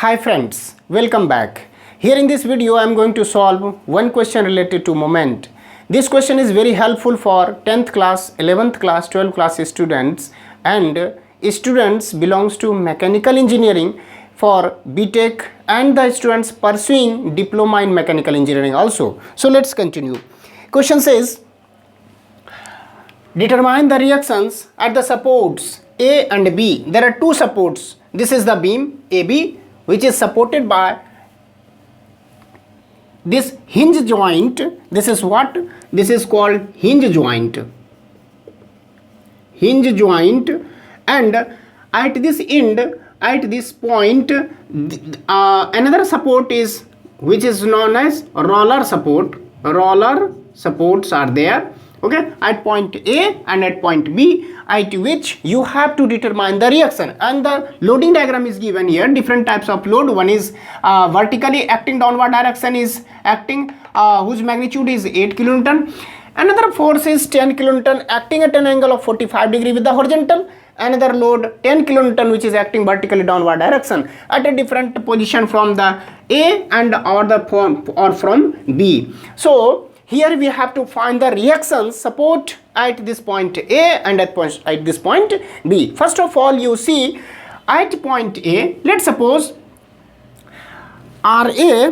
Hi friends, welcome back. Here in this video I am going to solve one question related to moment. This question is very helpful for 10th class, 11th class, 12th class students and students belongs to mechanical engineering for BTech and the students pursuing diploma in mechanical engineering also. So let's continue. Question says, determine the reactions at the supports A and B. There are two supports. This is the beam AB which is supported by this hinge joint. This is what? This is called hinge joint. Hinge joint, and at this end, at this point, another support is which is known as roller support. Roller supports are there. Okay, at point A and at point B, at which you have to determine the reaction, and the loading diagram is given here. Different types of load. One is vertically acting downward direction is acting, whose magnitude is 8 kilonewton. Another force is 10 kilonewton acting at an angle of 45 degree with the horizontal. Another load 10 kilonewton which is acting vertically downward direction at a different position from the A and or from B. So here we have to find the reaction support at this point A and at this point B. First of all, you see at point A, let's suppose RA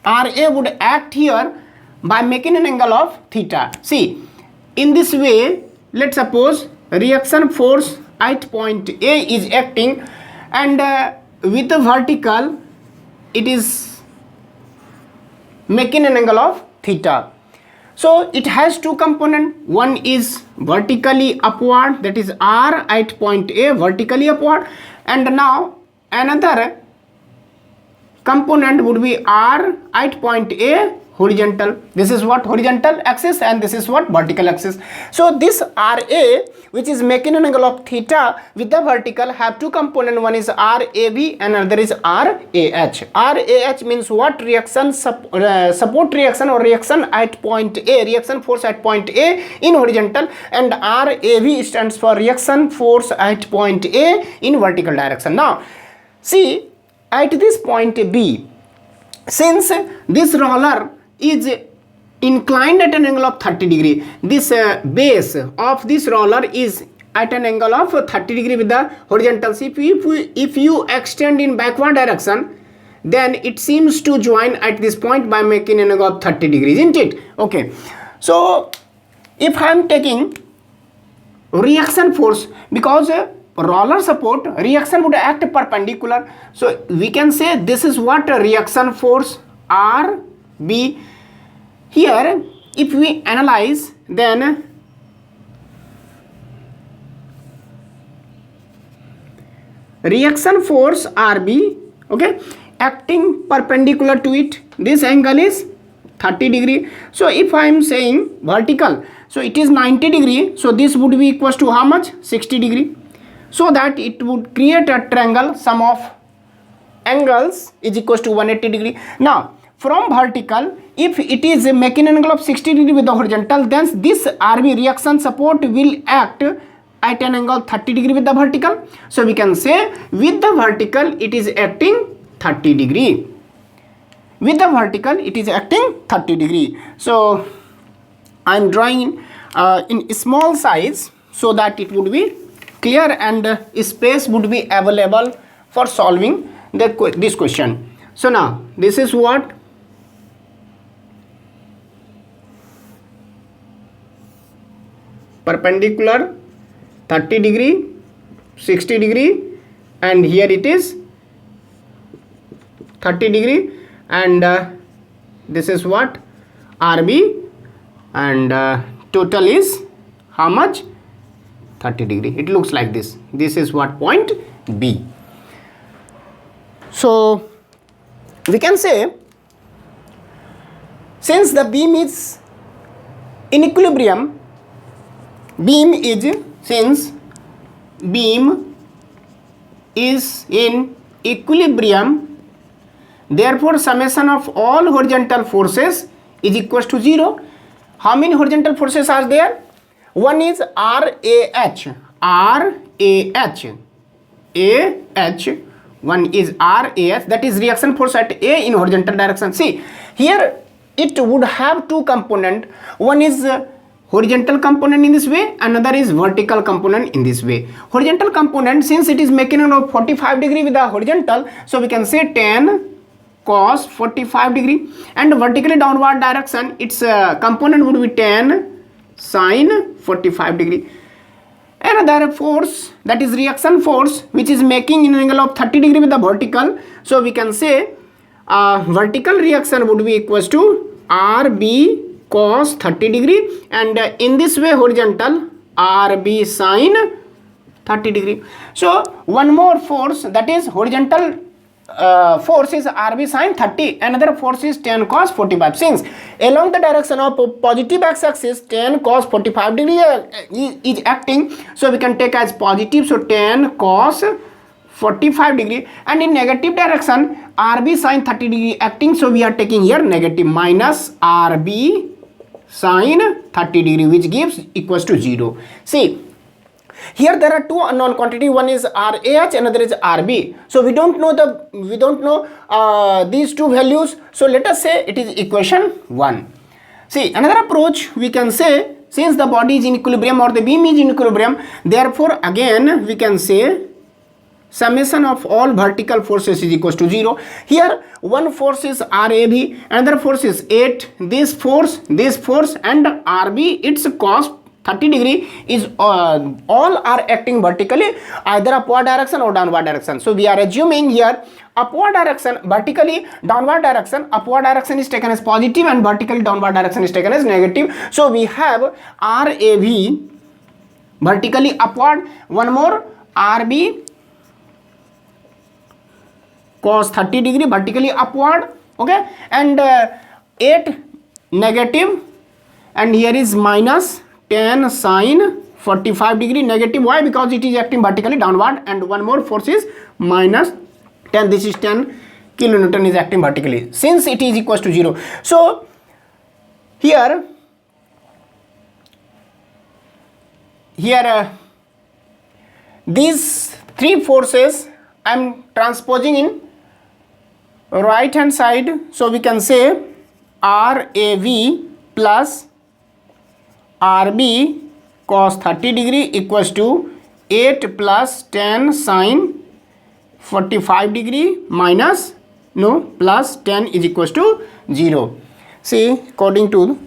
would act here by making an angle of theta. See, in this way, let's suppose reaction force at point A is acting, and with the vertical it is making an angle of theta. So it has two components. One is vertically upward, that is R at point A, vertically upward, and now another component would be R at point A, horizontal. This is what horizontal axis and this is what vertical axis. So this RA which is making an angle of theta with the vertical have two components. One is RAB and another is RAH. RAH means what? Reaction support reaction or reaction at point A, reaction force at point A in horizontal, and RAB stands for reaction force at point A in vertical direction. Now see, at this point B, since this roller is inclined at an angle of 30 degree, this base of this roller is at an angle of 30 degree with the horizontal. If you extend in backward direction, then it seems to join at this point by making an angle of 30 degrees, isn't it? Okay, so if I am taking reaction force, because roller support, reaction would act perpendicular, so we can say this is what a reaction force RB. Here if we analyze, then reaction force RB, okay, acting perpendicular to it, this angle is 30 degree. So if I am saying vertical, so it is 90 degree, so this would be equals to how much? 60 degree. So that it would create a triangle, sum of angles is equals to 180 degree. Now from vertical, if it is making an angle of 60 degree with the horizontal, then this RB reaction support will act at an angle 30 degree with the vertical. So we can say with the vertical it is acting 30 degree. With the vertical it is acting 30 degree. So I am drawing in small size so that it would be clear and space would be available for solving this question. So now this is what? Perpendicular 30 degree, 60 degree, and here it is 30 degree, and this is what? RB, and total is how much? 30 degree. It looks like this. This is what? Point B. So we can say, since the beam is in equilibrium, since beam is in equilibrium, therefore summation of all horizontal forces is equals to 0. How many horizontal forces are there? One is RAH, one is RAH, that is reaction force at A in horizontal direction. See here it would have two component, one is horizontal component in this way, another is vertical component in this way. Horizontal component, since it is making an 45 degree with the horizontal, so we can say tan cos 45 degree, and vertically downward direction its component would be tan sin 45 degree. Another force, that is reaction force, which is making an angle of 30 degree with the vertical, so we can say vertical reaction would be equals to RB cos 30 degree, and in this way horizontal RB sin 30 degree. So one more force, that is horizontal force is RB sin 30, another force is tan cos 45. Since along the direction of positive x-axis tan cos 45 degree is acting, so we can take as positive, so tan cos 45 degree, and in negative direction RB sin 30 degree acting, so we are taking here negative, minus RB sin 30 degree, which gives equals to 0. See here there are two unknown quantity, one is RAH, another is RB. So we don't know these two values, so let us say it is equation 1. See another approach, we can say since the body is in equilibrium or the beam is in equilibrium, therefore again we can say summation of all vertical forces is equals to 0. Here one force is RAB, another force is 8, this force and RB, its cos 30 degree is all are acting vertically, either upward direction or downward direction. So we are assuming here upward direction, vertically downward direction, upward direction is taken as positive and vertically downward direction is taken as negative. So we have RAB vertically upward, one more RB cos 30 degree vertically upward, okay, and 8 negative, and here is minus tan sin 45 degree negative. Why? Because it is acting vertically downward, and one more force is minus 10, this is 10 kilonewton is acting vertically, since it is equals to 0. So here these three forces I am transposing in right hand side, so we can say RAV plus RB cos 30 degree equals to 8 plus 10 sin 45 degree minus plus 10 is equals to 0. See according to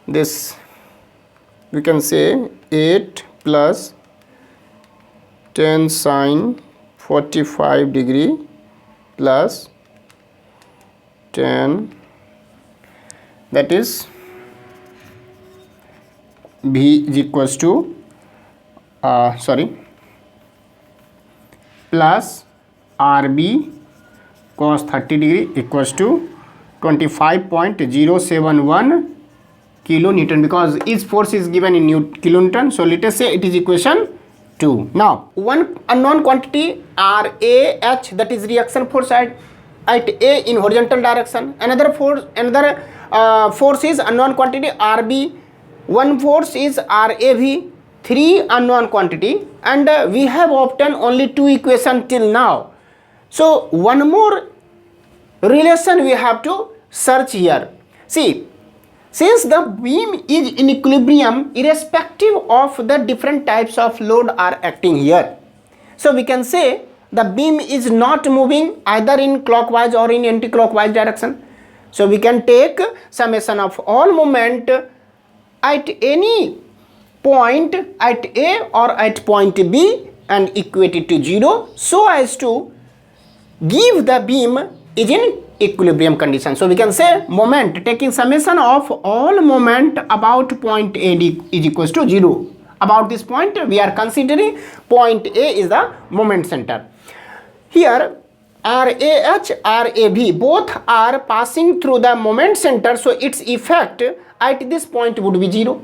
this we can say 8 plus 10 sin 45 degree plus 10, that is V is equals to plus RB cos 30 degree equals to 25.071 kilonewton, because each force is given in kilonewton. So let us say it is equation 2. Now one unknown quantity RAH, that is reaction force at A in horizontal direction, another force is unknown quantity RB, one force is RAV, 3 unknown quantity, and we have obtained only 2 equations till now. So one more relation we have to search here. See, since the beam is in equilibrium irrespective of the different types of load are acting here, so we can say the beam is not moving either in clockwise or in anti-clockwise direction. So we can take summation of all moment at any point at A or at point B and equate it to 0, so as to give the beam is in equilibrium condition. So we can say moment, taking summation of all moment about point A is equals to 0. About this point we are considering point A is the moment center. Here RAH, RAV both are passing through the moment center, so its effect at this point would be 0.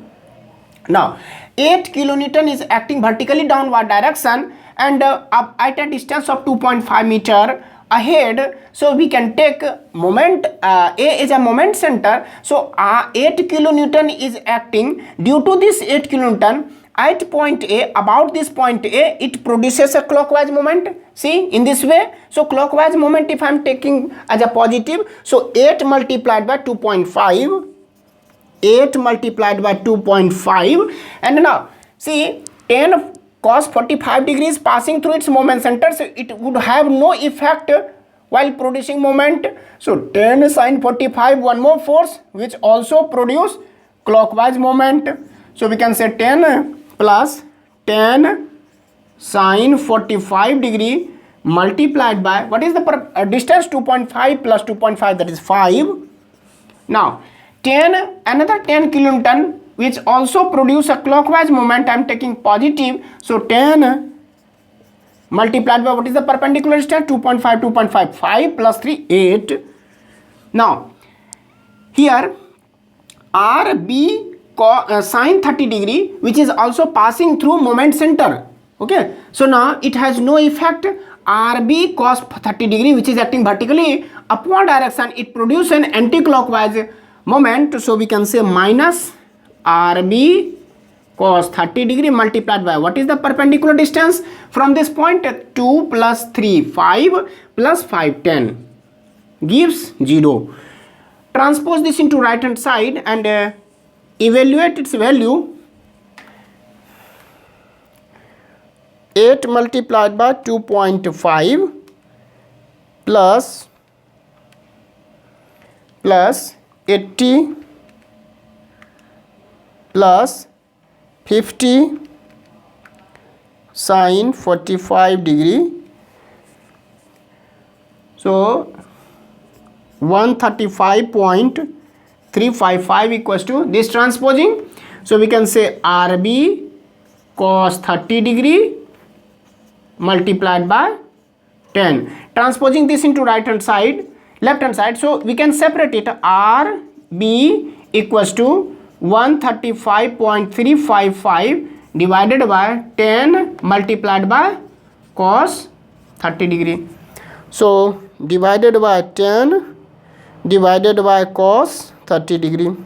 Now 8 kilonewton is acting vertically downward direction and up at a distance of 2.5 meter ahead, so we can take moment A is a moment center, so 8 kilonewton is acting. Due to this 8 kilonewton, at point A, about this point A, it produces a clockwise moment. See, in this way. So clockwise moment, if I am taking as a positive, so 8 multiplied by 2.5, 8 multiplied by 2.5, and now see 10 cos 45 degrees passing through its moment center, so it would have no effect while producing moment. So 10 sin 45, one more force which also produce clockwise moment. So we can say 10 plus 10 sin 45 degree multiplied by, what is the distance? 2.5 plus 2.5, that is 5. Now 10, another 10 kilonewton which also produce a clockwise moment, I am taking positive. So 10 multiplied by, what is the perpendicular distance? 2.5, 2.5, 5 plus 3, 8. Now here RB sin 30 degree, which is also passing through moment center. Okay, so now it has no effect. RB cos 30 degree, which is acting vertically upward direction, it produces an anti-clockwise moment. So we can say minus RB cos 30 degree multiplied by, what is the perpendicular distance from this point? 2 plus 3, 5 plus 5, 10 gives 0. Transpose this into right hand side and evaluate its value. 8 multiplied by 2.5 plus 80 plus 50 sin 45 degree. So 135.355 equals to this transposing. So we can say RB cos 30 degree multiplied by 10. Transposing this into right hand side, left hand side, so we can separate it. RB equals to 135.355 divided by 10 multiplied by cos 30 degree. So divided by 10 divided by cos 30 degree,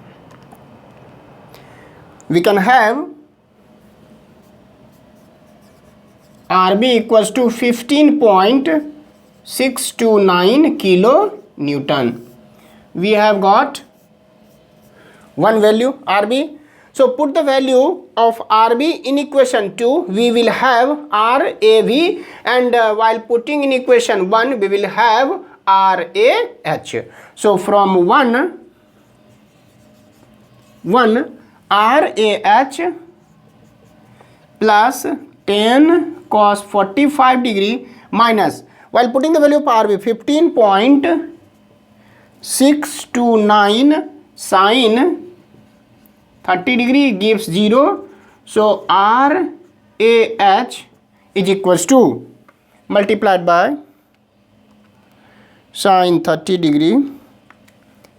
we can have RB equals to 15.629 kilo Newton. We have got one value RB. So put the value of RB in equation 2, we will have RAV, and while putting in equation 1, we will have RAH. So from 1 RAH plus 10 cos 45 degree minus, while putting the value of RB, 15.629 sin 30 degree gives 0. So RAH is equals to multiplied by sin 30 degree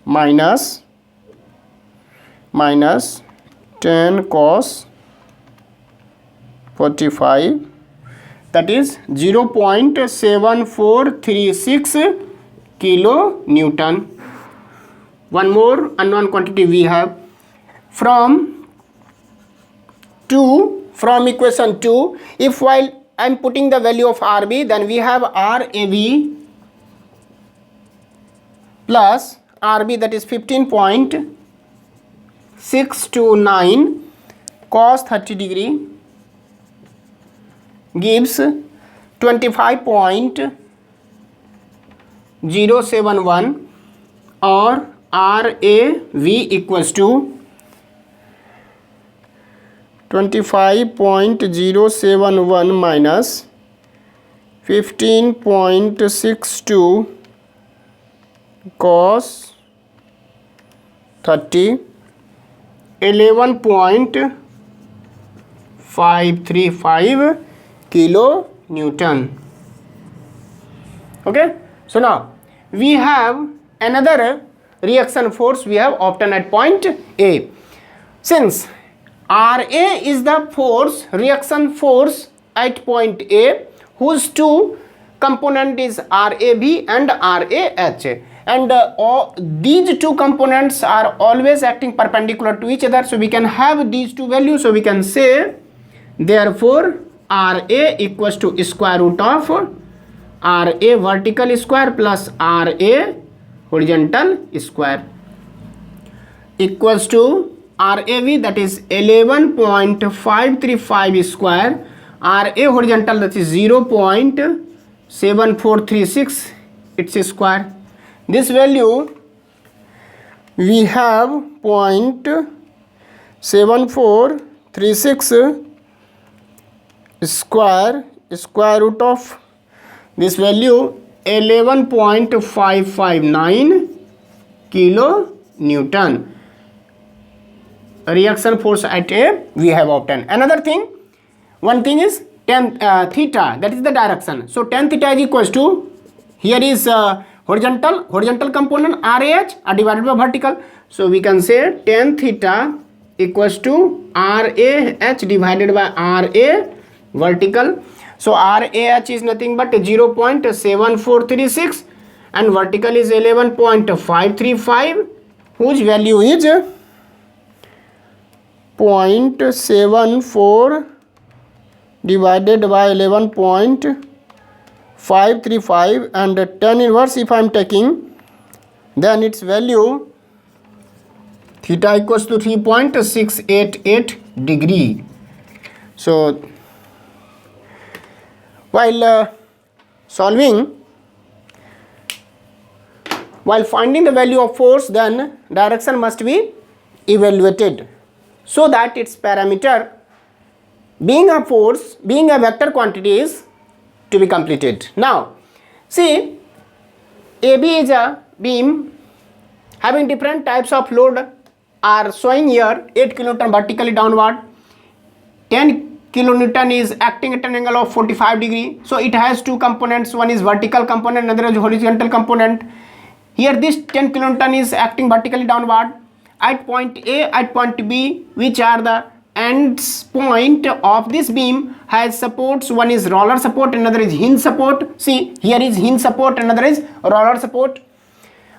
minus 10 cos 45, that is 0.7436 kilo Newton. One more unknown quantity we have from equation 2. If while I am putting the value of RB, then we have RAV plus RB, that is 15.629 cos 30 degree gives 25.071, or RAV equals to 25.071 minus 15.62 cos 30, 11.535 kilo Newton. Okay, so now we have another reaction force we have obtained at point A. Since RA is the force, reaction force at point A, whose two component is RAV and RAH, and these two components are always acting perpendicular to each other, so we can have these two values. So we can say Therefore RA equals to square root of RA vertical square plus RA horizontal square equals to RAV, that is 11.535 square, RA horizontal, that is 0.7436 its square. This value we have 0.7436 square root of this value 11.559 kilo Newton. Reaction force at A we have obtained. Another thing, one thing is tan theta, that is the direction. So tan theta is equals to, here is horizontal component RAH divided by vertical. So we can say tan theta equals to RAH divided by RA vertical. So RAH is nothing but 0.7436 and vertical is 11.535, whose value is 0.74 divided by 11.535, and tan inverse if I am taking, then its value theta equals to 3.688 degree. So while finding the value of force, then direction must be evaluated so that its parameter, being a force, being a vector quantity, is to be completed. Now see, AB is a beam having different types of load are showing here. 8 kN vertically downward, 10 kilonewton is acting at an angle of 45 degree. So it has two components, one is vertical component, another is horizontal component. Here this 10 kilonewton is acting vertically downward at point A, at point B, which are the ends point of this beam, has supports. One is roller support, another is hinge support. See, here is hinge support, another is roller support.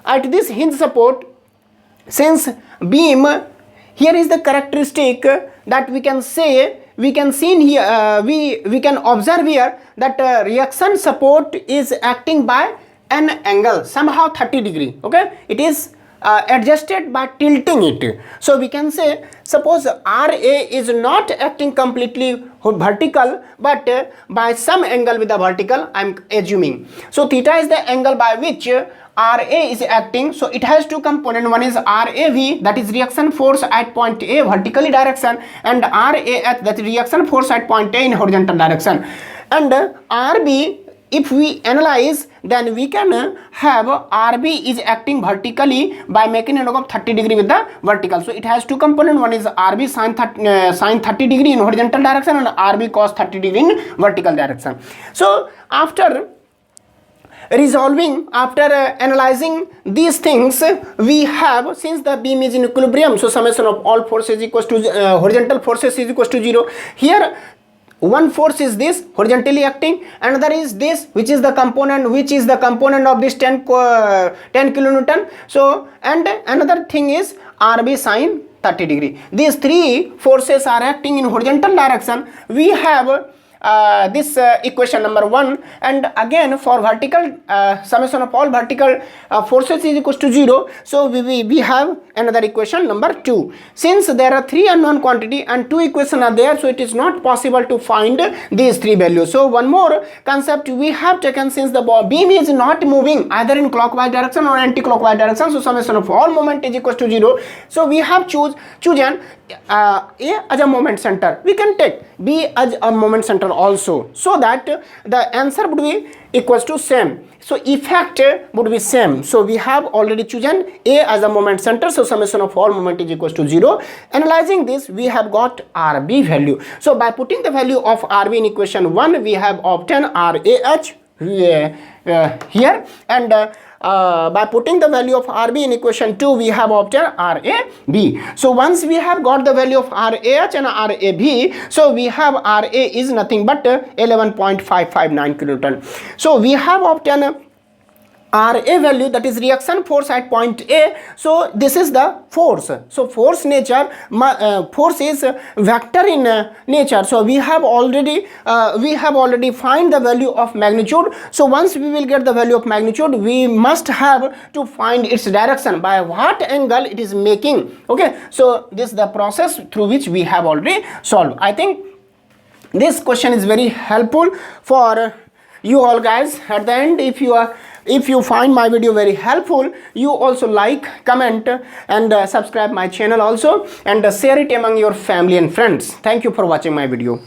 At this hinge support, since beam, here is the characteristic that we can say, we can see in here, we can observe here that reaction support is acting by an angle somehow 30 degree. Okay, it is adjusted by tilting it. So we can say, suppose RA is not acting completely vertical, but by some angle with the vertical, I am assuming. So theta is the angle by which RA is acting. So it has two components, one is RAV, that is reaction force at point A vertically direction, and RAH, that is reaction force at point A in horizontal direction. And RB, if we analyze, then we can have RB is acting vertically by making an angle of 30 degree with the vertical. So it has two components, one is RB sin 30 degree in horizontal direction and RB cos 30 degree in vertical direction. So after resolving, after analyzing these things, we have, since the beam is in equilibrium, so summation of all forces equals to horizontal forces is equals to 0. Here one force is this horizontally acting, another is this, which is the component of this 10 kilonewton. So and another thing is RB sin 30 degree. These three forces are acting in horizontal direction. We have this equation number 1, and again for vertical, summation of all vertical forces is equals to 0. So we have another equation number 2. Since there are 3 unknown quantity and 2 equations are there, so it is not possible to find these 3 values. So one more concept we have taken, since the beam is not moving either in clockwise direction or anti-clockwise direction, so summation of all moment is equals to 0. So we have chosen A as a moment center. We can take B as a moment center also, so that the answer would be equals to same. So effect would be same. So we have already chosen A as a moment center, so summation of all moment is equals to 0. Analyzing this, we have got RB value. So by putting the value of RB in equation 1, we have obtained RAH here, and by putting the value of RB in equation 2, we have obtained RAB. So once we have got the value of RAH and RAB, so we have RA is nothing but 11.559 kilonewton. So we have obtained RA value, that is reaction force at point A. So this is the force. So force nature, force is vector in nature. So we have already find the value of magnitude. So once we will get the value of magnitude, we must have to find its direction, by what angle it is making. Okay, so this is the process through which we have already solved. I think this question is very helpful for you all guys. At the end, if you find my video very helpful, you also like, comment and subscribe my channel also, and share it among your family and friends. Thank you for watching my video.